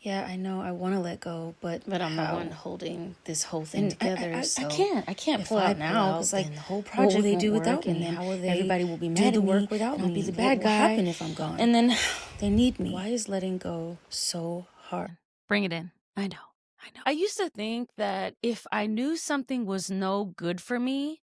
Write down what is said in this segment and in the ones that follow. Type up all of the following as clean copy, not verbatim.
Yeah, I know. I want to let go, but I'm the how? one holding this whole thing And together. I can't pull out now because like then the whole what will project they won't do work, without and me? then How will they everybody will be do mad the at work me, without and I'll me? be the What bad will guy. happen if I'm gone? And then They need me. why is letting go so hard? Bring it in. I know. I used to think that if I knew something was no good for me,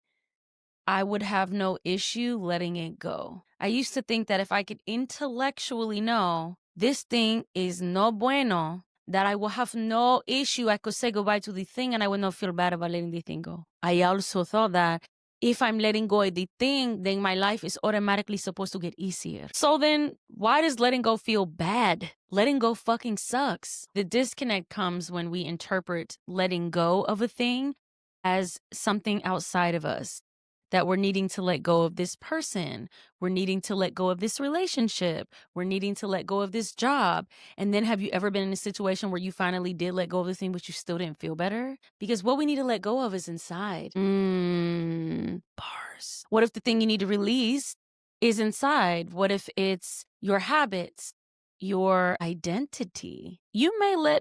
I would have no issue letting it go. I used to think that if I could intellectually know this thing is no bueno, that I will have no issue. I could say goodbye to the thing and I would not feel bad about letting the thing go. I also thought that if I'm letting go of the thing, then my life is automatically supposed to get easier. So then why does letting go feel bad? Letting go fucking sucks. The disconnect comes when we interpret letting go of a thing as something outside of us. That we're needing to let go of this person. We're needing to let go of this relationship. We're needing to let go of this job. And then have you ever been in a situation where you finally did let go of the thing, but you still didn't feel better? Because what we need to let go of is inside. Bars. What if the thing you need to release is inside? What if it's your habits, your identity? You may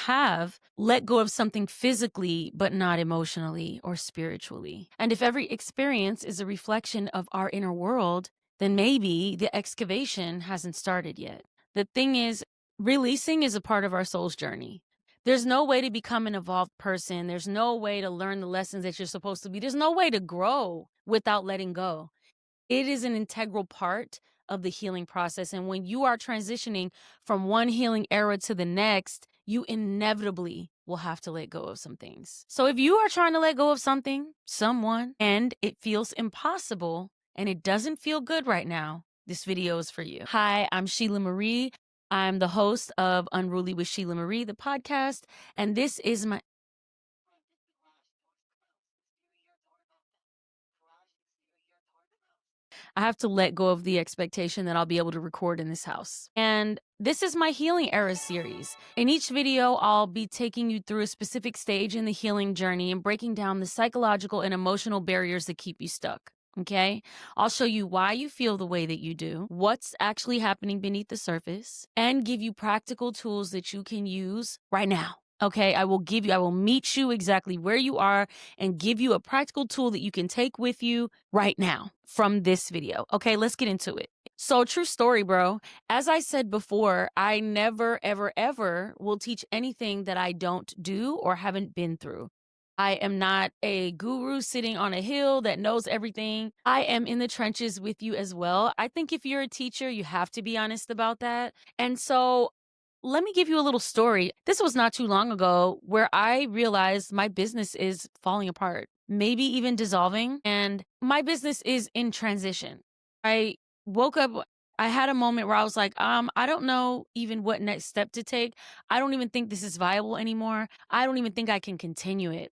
have let go of something physically, but not emotionally or spiritually. And if every experience is a reflection of our inner world, then maybe the excavation hasn't started yet. The thing is, releasing is a part of our soul's journey. There's no way to become an evolved person. There's no way to learn the lessons that you're supposed to be. There's no way to grow without letting go. It is an integral part of the healing process. And when you are transitioning from one healing era to the next, you inevitably will have to let go of some things. So if you are trying to let go of something, someone, and it feels impossible and it doesn't feel good right now, this video is for you. Hi, I'm Shelah Marie. I'm the host of Unruly with Shelah Marie, the podcast, and this is my I have to let go of the expectation that I'll be able to record in this house. And this is my Healing Era series. In each video, I'll be taking you through a specific stage in the healing journey and breaking down the psychological and emotional barriers that keep you stuck. Okay? I'll show you why you feel the way that you do, what's actually happening beneath the surface, and give you practical tools that you can use right now. Okay, I will meet you exactly where you are and give you a practical tool that you can take with you right now from this video. Okay, let's get into it. So, true story, bro. As I said before, I never, ever, ever will teach anything that I don't do or haven't been through. I am not a guru sitting on a hill that knows everything. I am in the trenches with you as well. I think if you're a teacher, you have to be honest about that. And so let me give you a little story. This was not too long ago where I realized my business is falling apart, maybe even dissolving, and my business is in transition. I woke up, I had a moment where I was like, I don't know even what next step to take. I don't even think this is viable anymore. I don't even think I can continue it.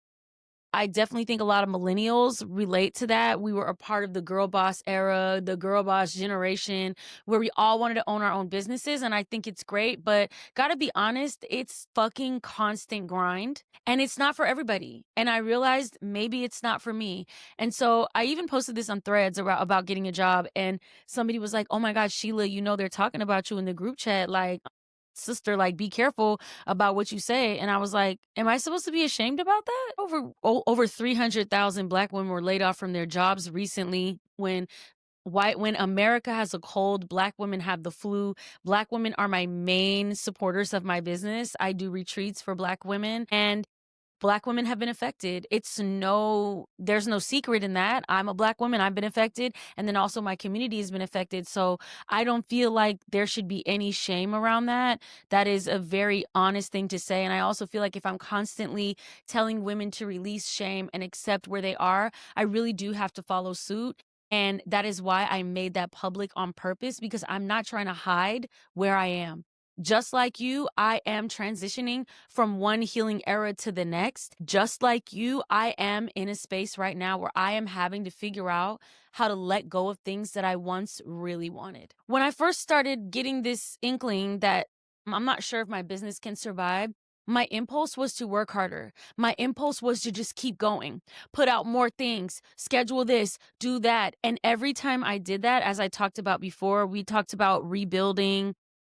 I definitely think a lot of millennials relate to that. We were a part of the girl boss era, the girl boss generation, where we all wanted to own our own businesses. And I think it's great, but gotta be honest, it's fucking constant grind and it's not for everybody. And I realized maybe it's not for me. And so I even posted this on Threads about getting a job. And somebody was like, oh my God, Shelah, they're talking about you in the group chat. Like, sister, like, be careful about what you say. And I was like, am I supposed to be ashamed about that? Over 300,000 Black women were laid off from their jobs recently when America has a cold, Black women have the flu. Black women are my main supporters of my business. I do retreats for Black women and Black women have been affected. There's no secret in that. I'm a Black woman. I've been affected. And then also my community has been affected. So I don't feel like there should be any shame around that. That is a very honest thing to say. And I also feel like if I'm constantly telling women to release shame and accept where they are, I really do have to follow suit. And that is why I made that public on purpose, because I'm not trying to hide where I am. Just like you, I am transitioning from one healing era to the next. Just like you, I am in a space right now where I am having to figure out how to let go of things that I once really wanted. When I first started getting this inkling that I'm not sure if my business can survive, my impulse was to work harder. My impulse was to just keep going, put out more things, schedule this, do that. And every time I did that, as I talked about before, we talked about rebuilding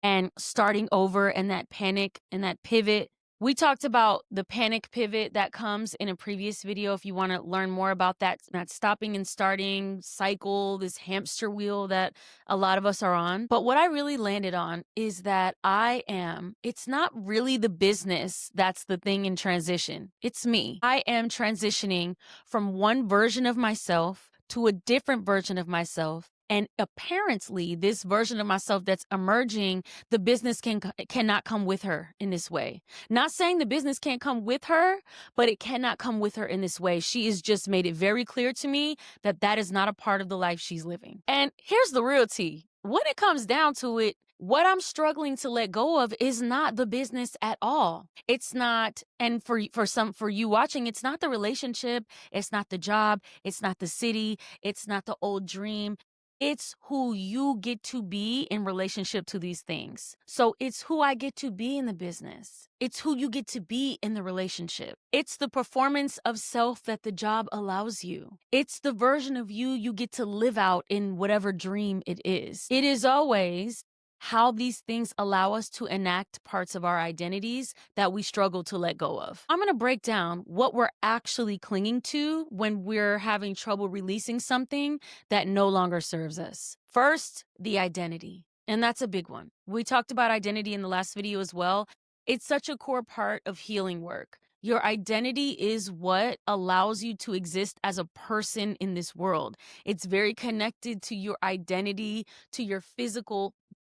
and starting over and that panic and that pivot. We talked about the panic pivot that comes in a previous video. If you want to learn more about that stopping and starting cycle, this hamster wheel that a lot of us are on. But what I really landed on is that it's not really the business that's the thing in transition. It's me. I am transitioning from one version of myself to a different version of myself. And apparently, this version of myself that's emerging, the business cannot come with her in this way. Not saying the business can't come with her, but it cannot come with her in this way. She has just made it very clear to me that that is not a part of the life she's living. And here's the real tea. When it comes down to it, what I'm struggling to let go of is not the business at all. It's not, and for you watching, it's not the relationship, it's not the job, it's not the city, it's not the old dream. It's who you get to be in relationship to these things. So it's who I get to be in the business. It's who you get to be in the relationship. It's the performance of self that the job allows you. It's the version of you get to live out in whatever dream it is. It is always how these things allow us to enact parts of our identities that we struggle to let go of. I'm going to break down what we're actually clinging to when we're having trouble releasing something that no longer serves us. First, the identity. And that's a big one. We talked about identity in the last video as well. It's such a core part of healing work. Your identity is what allows you to exist as a person in this world. It's very connected to your identity, to your physical.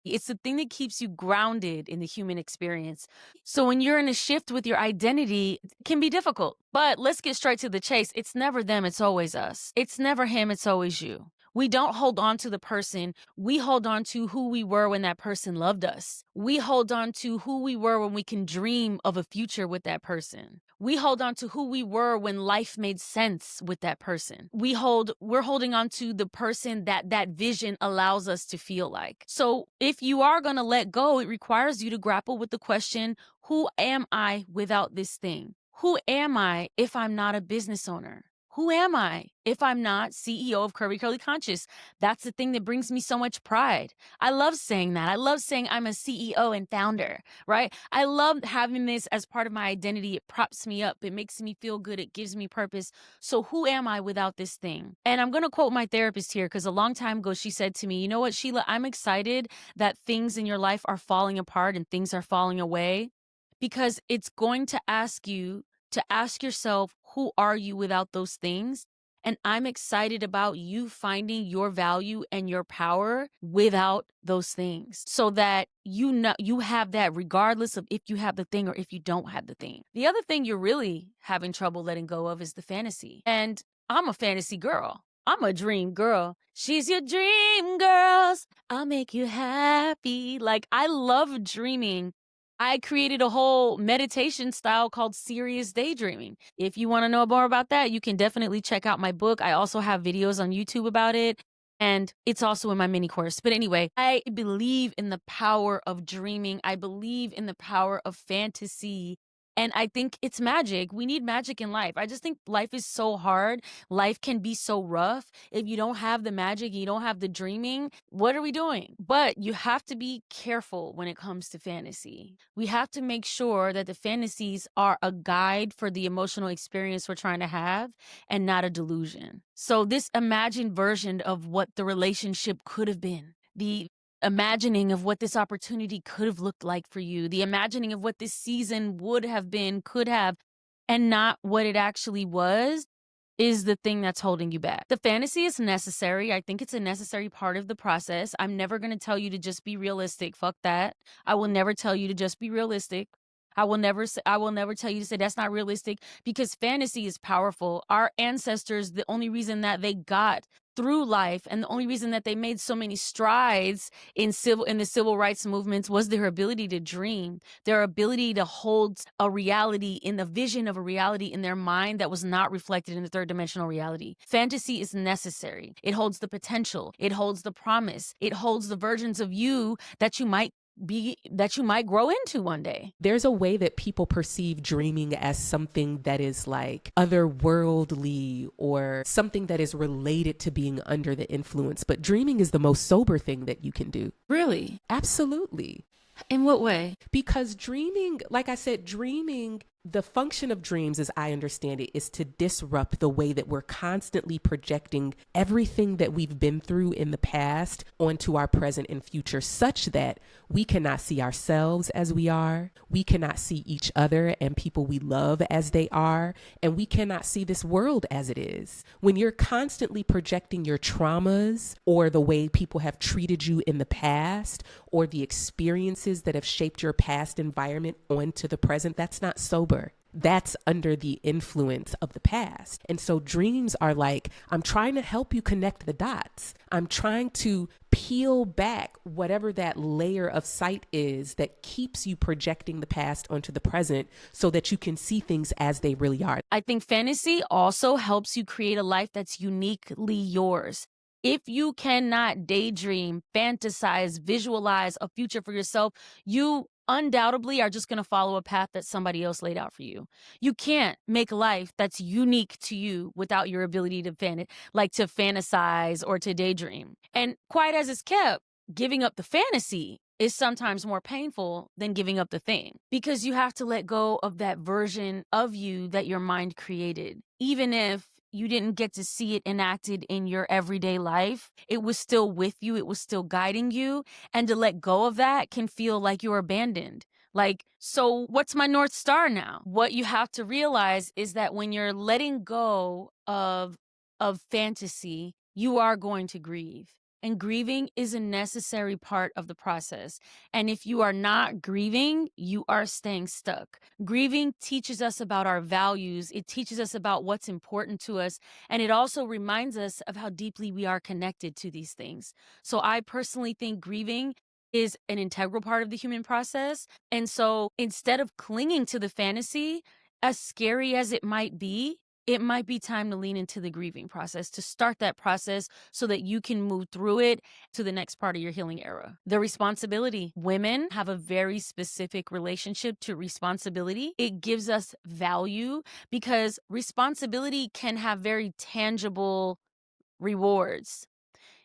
It's the thing that keeps you grounded in the human experience. So when you're in a shift with your identity, it can be difficult. But let's get straight to the chase. It's never them, it's always us. It's never him, it's always you. We don't hold on to the person. We hold on to who we were when that person loved us. We hold on to who we were when we can dream of a future with that person. We hold on to who we were when life made sense with that person. We're holding on to the person that vision allows us to feel like. So if you are going to let go, it requires you to grapple with the question, who am I without this thing? Who am I if I'm not a business owner? Who am I if I'm not CEO of Curvy Curly Conscious? That's the thing that brings me so much pride. I love saying that. I love saying I'm a CEO and founder, right? I love having this as part of my identity. It props me up. It makes me feel good. It gives me purpose. So who am I without this thing? And I'm going to quote my therapist here because a long time ago, she said to me, you know what, Shelah, I'm excited that things in your life are falling apart and things are falling away because it's going to ask you to ask yourself, who are you without those things? And I'm excited about you finding your value and your power without those things so that you know you have that regardless of if you have the thing or if you don't have the thing. The other thing you're really having trouble letting go of is the fantasy. And I'm a fantasy girl. I'm a dream girl. She's your dream girls. I'll make you happy. Like, I love dreaming. I created a whole meditation style called serious daydreaming. If you want to know more about that, you can definitely check out my book. I also have videos on YouTube about it, and it's also in my mini course. But anyway, I believe in the power of dreaming. I believe in the power of fantasy. And I think it's magic. We need magic in life. I just think life is so hard. Life can be so rough. If you don't have the magic, you don't have the dreaming, what are we doing? But you have to be careful when it comes to fantasy. We have to make sure that the fantasies are a guide for the emotional experience we're trying to have and not a delusion. So this imagined version of what the relationship could have been, the imagining of what this opportunity could have looked like for you, the imagining of what this season would have been, could have, and not what it actually was, is the thing that's holding you back. The fantasy is necessary. I think it's a necessary part of the process. I'm never going to tell you to just be realistic. Fuck that. I will never tell you to just be realistic. I will never tell you to say that's not realistic because fantasy is powerful. Our ancestors, the only reason that they got through life and the only reason that they made so many strides in the civil rights movements was their ability to dream, their ability to hold a reality in the vision of a reality in their mind that was not reflected in the third dimensional reality. Fantasy is necessary. It holds the potential. It holds the promise. It holds the versions of you that you might grow into one day. There's a way that people perceive dreaming as something that is like otherworldly or something that is related to being under the influence. But dreaming is the most sober thing that you can do. Really? Absolutely. In what way? Because dreaming, like I said, dreaming, the function of dreams, as I understand it, is to disrupt the way that we're constantly projecting everything that we've been through in the past onto our present and future, such that we cannot see ourselves as we are, we cannot see each other and people we love as they are, and we cannot see this world as it is. When you're constantly projecting your traumas or the way people have treated you in the past or the experiences that have shaped your past environment onto the present, that's not sober. That's under the influence of the past. And so dreams are like, I'm trying to help you connect the dots. I'm trying to peel back whatever that layer of sight is that keeps you projecting the past onto the present so that you can see things as they really are. I think fantasy also helps you create a life that's uniquely yours. If you cannot daydream, fantasize, visualize a future for yourself, you undoubtedly are just going to follow a path that somebody else laid out for you. You can't make a life that's unique to you without your ability to fantasize or to daydream. And quiet as it's kept, giving up the fantasy is sometimes more painful than giving up the thing, because you have to let go of that version of you that your mind created. Even if you didn't get to see it enacted in your everyday life, it was still with you, it was still guiding you. And to let go of that can feel like you're abandoned. Like, so what's my North Star now? What you have to realize is that when you're letting go of fantasy, you are going to grieve. And grieving is a necessary part of the process. And if you are not grieving, you are staying stuck. Grieving teaches us about our values. It teaches us about what's important to us. And it also reminds us of how deeply we are connected to these things. So I personally think grieving is an integral part of the human process. And so instead of clinging to the fantasy, as scary as it might be time to lean into the grieving process, to start that process so that you can move through it to the next part of your healing era. The responsibility. Women have a very specific relationship to responsibility. It gives us value because responsibility can have very tangible rewards.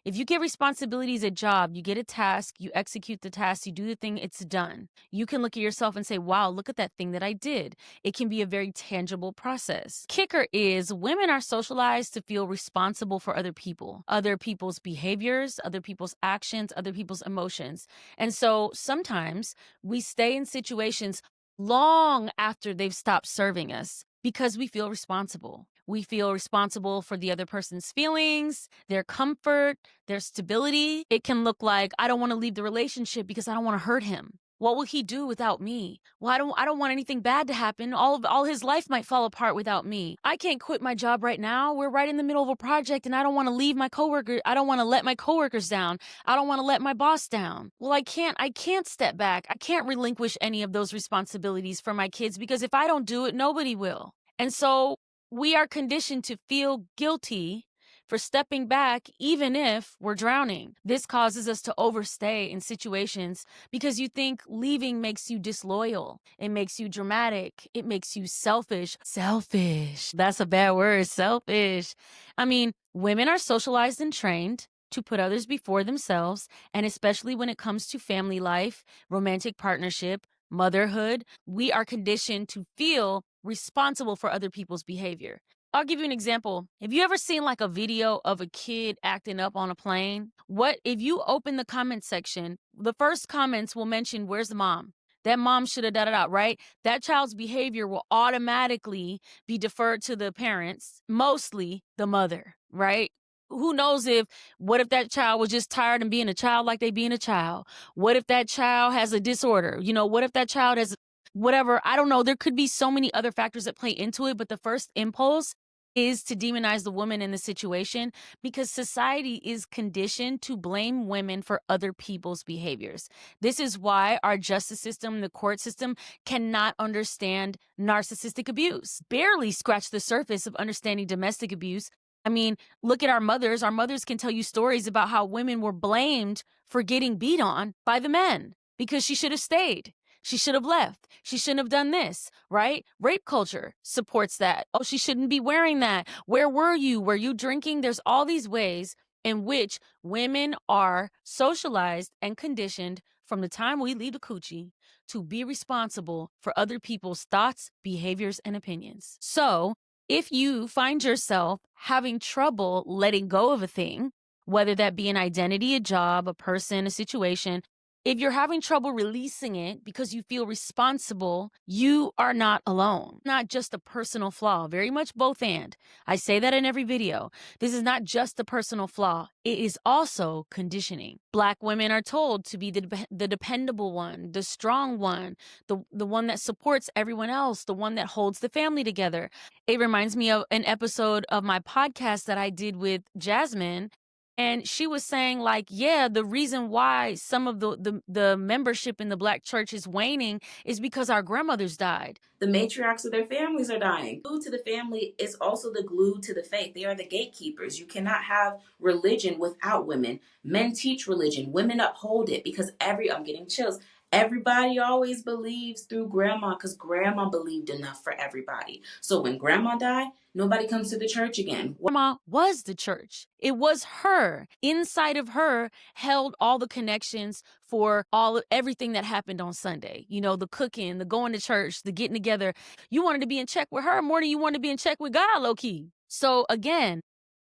If you get responsibilities at job, you get a task, you execute the task, you do the thing, it's done. You can look at yourself and say, wow, look at that thing that I did. It can be a very tangible process. Kicker is women are socialized to feel responsible for other people, other people's behaviors, other people's actions, other people's emotions. And so sometimes we stay in situations long after they've stopped serving us because we feel responsible. We feel responsible for the other person's feelings, their comfort, their stability. It can look like, I don't want to leave the relationship because I don't want to hurt him. What will he do without me? Well, I don't want anything bad to happen. All his life might fall apart without me. I can't quit my job right now. We're right in the middle of a project and I don't want to leave my coworker. I don't want to let my coworkers down. I don't want to let my boss down. Well, I can't step back. I can't relinquish any of those responsibilities for my kids because if I don't do it, nobody will. And so we are conditioned to feel guilty for stepping back, even if we're drowning. This causes us to overstay in situations because you think leaving makes you disloyal. It makes you dramatic. It makes you selfish. Selfish. That's a bad word. Selfish. I mean, women are socialized and trained to put others before themselves, and especially when it comes to family life, romantic partnership, motherhood, we are conditioned to feel responsible for other people's behavior. I'll give you an example. Have you ever seen like a video of a kid acting up on a plane? What if you open the comment section, the first comments will mention, where's the mom? That mom should have da, right? That child's behavior will automatically be deferred to the parents, mostly the mother, right? Who knows what if that child was just tired and being a child like they being a child? What if that child has a disorder? What if that child has whatever? I don't know. There could be so many other factors that play into it, but the first impulse is to demonize the woman in the situation because society is conditioned to blame women for other people's behaviors. This is why our justice system, the court system, cannot understand narcissistic abuse, barely scratch the surface of understanding domestic abuse. I mean, look at our mothers. Our mothers can tell you stories about how women were blamed for getting beat on by the men because she should have stayed. She should have left. She shouldn't have done this, right? Rape culture supports that. Oh, she shouldn't be wearing that. Where were you? Were you drinking? There's all these ways in which women are socialized and conditioned from the time we leave the coochie to be responsible for other people's thoughts, behaviors, and opinions. So if you find yourself having trouble letting go of a thing, whether that be an identity, a job, a person, a situation, if you're having trouble releasing it because you feel responsible, you are not alone. Not just a personal flaw, very much both and. I say that in every video. This is not just a personal flaw. It is also conditioning. Black women are told to be the dependable one, the strong one, the one that supports everyone else, the one that holds the family together. It reminds me of an episode of my podcast that I did with Jasmine. And she was saying, like, yeah, the reason why some of the membership in the Black church is waning is because our grandmothers died. The matriarchs of their families are dying. Glue to the family is also the glue to the faith. They are the gatekeepers. You cannot have religion without women. Men teach religion. Women uphold it because I'm getting chills. Everybody always believes through grandma because grandma believed enough for everybody. So when grandma died, nobody comes to the church again. Grandma was the church. It was her. Inside of her held all the connections for everything that happened on Sunday. You know, the cooking, the going to church, the getting together. You wanted to be in check with her more than you wanted to be in check with God, low key. So again,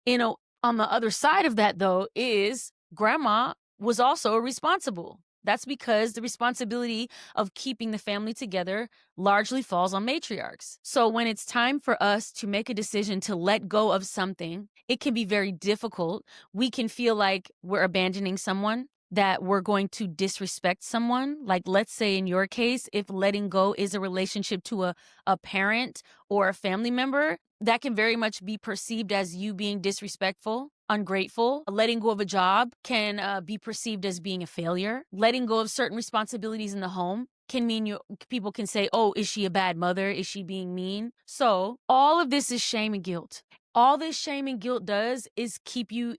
on the other side of that though is grandma was also responsible. That's because the responsibility of keeping the family together largely falls on matriarchs. So when it's time for us to make a decision to let go of something, it can be very difficult. We can feel like we're abandoning someone, that we're going to disrespect someone. Like, let's say in your case, if letting go is a relationship to a parent or a family member, that can very much be perceived as you being disrespectful, ungrateful. Letting go of a job can be perceived as being a failure. Letting go of certain responsibilities in the home can mean people can say, oh, is she a bad mother? Is she being mean? So all of this is shame and guilt. All this shame and guilt does is keep you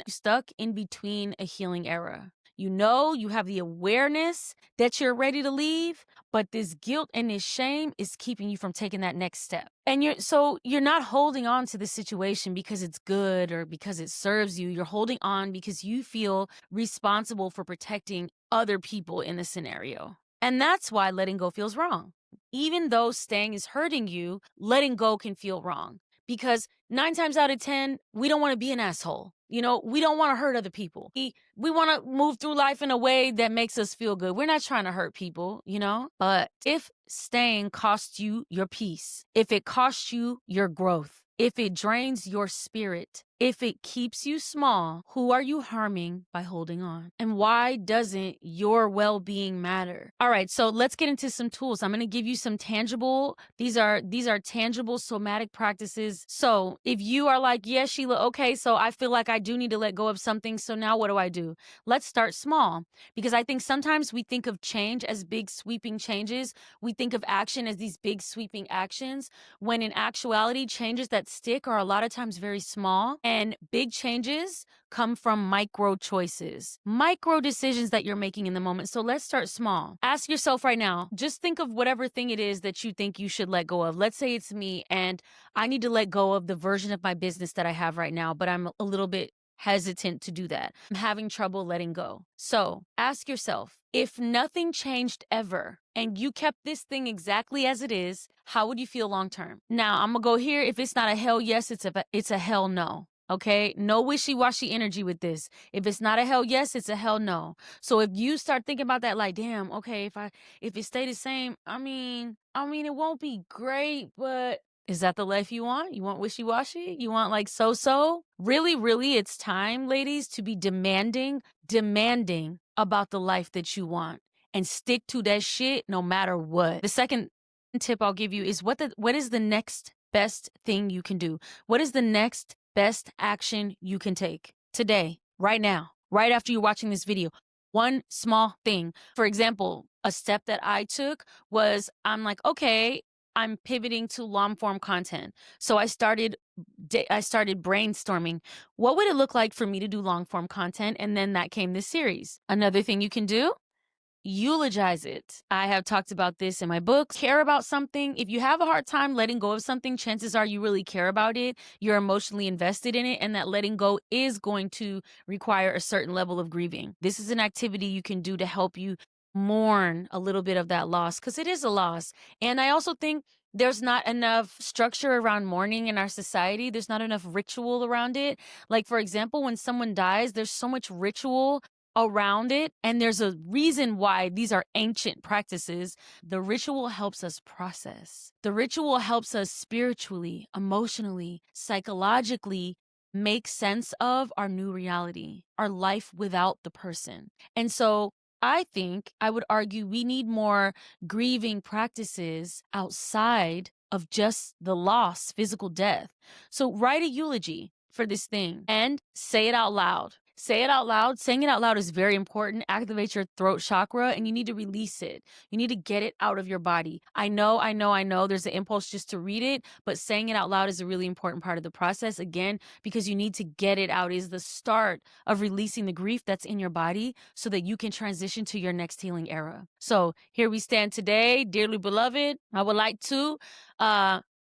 stuck in between a healing era. You know, you have the awareness that you're ready to leave, but this guilt and this shame is keeping you from taking that next step. And you're not holding on to the situation because it's good or because it serves you. You're holding on because you feel responsible for protecting other people in the scenario. And that's why letting go feels wrong. Even though staying is hurting you, letting go can feel wrong. Because 9 times out of 10, we don't want to be an asshole. You know, we don't want to hurt other people. We want to move through life in a way that makes us feel good. We're not trying to hurt people, you know? But if staying costs you your peace, if it costs you your growth, if it drains your spirit, if it keeps you small, who are you harming by holding on? And why doesn't your well-being matter? All right, so let's get into some tools. I'm going to give you some tangible, these are tangible somatic practices. So if you are like, yeah, Shelah, okay, so I feel like I do need to let go of something. So now what do? Let's start small, because I think sometimes we think of change as big sweeping changes. We think of action as these big sweeping actions, when in actuality, changes that stick are a lot of times very small. And big changes come from micro choices, micro decisions that you're making in the moment. So let's start small. Ask yourself right now, just think of whatever thing it is that you think you should let go of. Let's say it's me and I need to let go of the version of my business that I have right now, but I'm a little bit hesitant to do that. I'm having trouble letting go. So ask yourself, if nothing changed ever and you kept this thing exactly as it is, how would you feel long term? Now, I'm going to go here. If it's not a hell yes, it's a hell no. Okay, no wishy-washy energy with this. If it's not a hell yes, it's a hell no. So if you start thinking about that, like, damn, okay, if it stay the same, I mean, it won't be great, but is that the life you want? You want wishy-washy? You want like so-so? Really, really, it's time, ladies, to be demanding about the life that you want and stick to that shit no matter what. The second tip I'll give you is what is the next best thing you can do? What is the next best action you can take today, right now, right after you're watching this video? One small thing. For example, a step that I took was I'm like, okay, I'm pivoting to long form content. So I started brainstorming. What would it look like for me to do long form content? And then that came this series. Another thing you can do, eulogize it. I have talked about this in my book. Care about something. If you have a hard time letting go of something, chances are you really care about it. You're emotionally invested in it, and that letting go is going to require a certain level of grieving. This is an activity you can do to help you mourn a little bit of that loss, because it is a loss. And I also think there's not enough structure around mourning in our society. There's not enough ritual around it. Like, for example, when someone dies, there's so much ritual around it. And there's a reason why these are ancient practices. The ritual helps us process. The ritual helps us spiritually, emotionally, psychologically make sense of our new reality, our life without the person. And so I think I would argue we need more grieving practices outside of just the loss, physical death. So write a eulogy for this thing and say it out loud. Say it out loud. Saying it out loud is very important. Activates your throat chakra, and you need to release it. You need to get it out of your body. I know there's an impulse just to read it, but saying it out loud is a really important part of the process. Again, because you need to get it out. It is the start of releasing the grief that's in your body so that you can transition to your next healing era. So here we stand today, dearly beloved. I would like to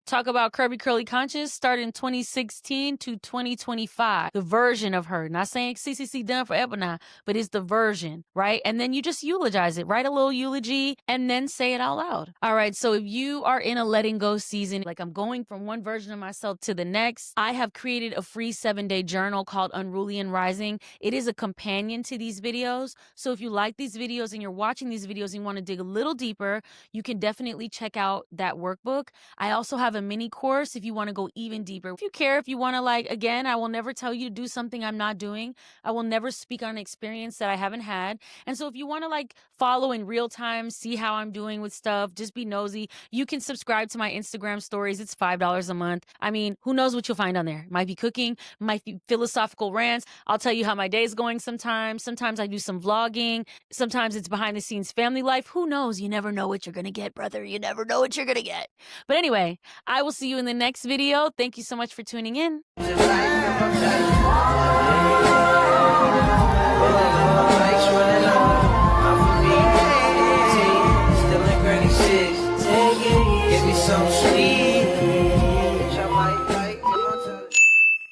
talk about Curvy Curly Conscious starting 2016 to 2025. The version of her. Not saying CCC done forever now, but it's the version, right? And then you just eulogize it. Write a little eulogy and then say it out loud. All right, so if you are in a letting go season, like I'm going from one version of myself to the next, I have created a free 7-day journal called Unruly and Rising. It is a companion to these videos. So if you like these videos and you're watching these videos and you want to dig a little deeper, you can definitely check out that workbook. I also have a mini course if you want to go even deeper. If you care, if you want to, like, again, I will never tell you to do something I'm not doing. I will never speak on an experience that I haven't had. And so if you want to, like, follow in real time, see how I'm doing with stuff, just be nosy, you can subscribe to my Instagram stories. It's $5 a month. I mean, who knows what you'll find on there? Might be cooking, might be philosophical rants. I'll tell you how my day is going sometimes. Sometimes I do some vlogging. Sometimes it's behind the scenes family life. Who knows? You never know what you're going to get, brother. You never know what you're going to get. But anyway, I will see you in the next video. Thank you so much for tuning in.